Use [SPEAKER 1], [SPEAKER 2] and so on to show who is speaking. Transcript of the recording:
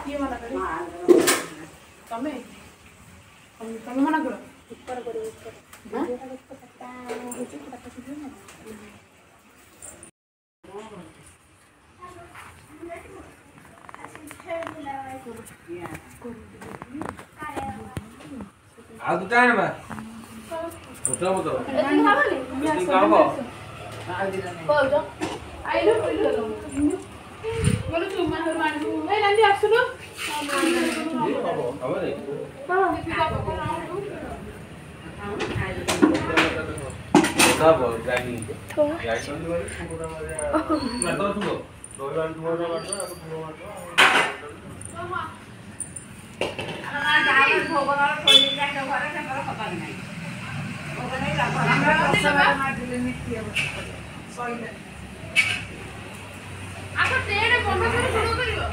[SPEAKER 1] किए मना करे तमें तमें मना करो ऊपर करो ऊपर हां पता हो जे पता सीधे ना
[SPEAKER 2] आ दुटा है ना उठा मत ये खाओ
[SPEAKER 1] बोल दो आइलो बोलो तुम मन मान दो ए नंदी आसुनो
[SPEAKER 2] खबर है
[SPEAKER 1] हां
[SPEAKER 2] सब गाड़ी गाड़ी तो मैं तो सुनो दो बार तुम्हारा बात है अब तुम्हारा
[SPEAKER 3] हमरा जाई भोगनार कोई जाके घरे से कर खबर नहीं भोगनाई ला हमरा सब मार दिले मिट्टी अब सही
[SPEAKER 1] आको तेरे बंद कर शुरू करियो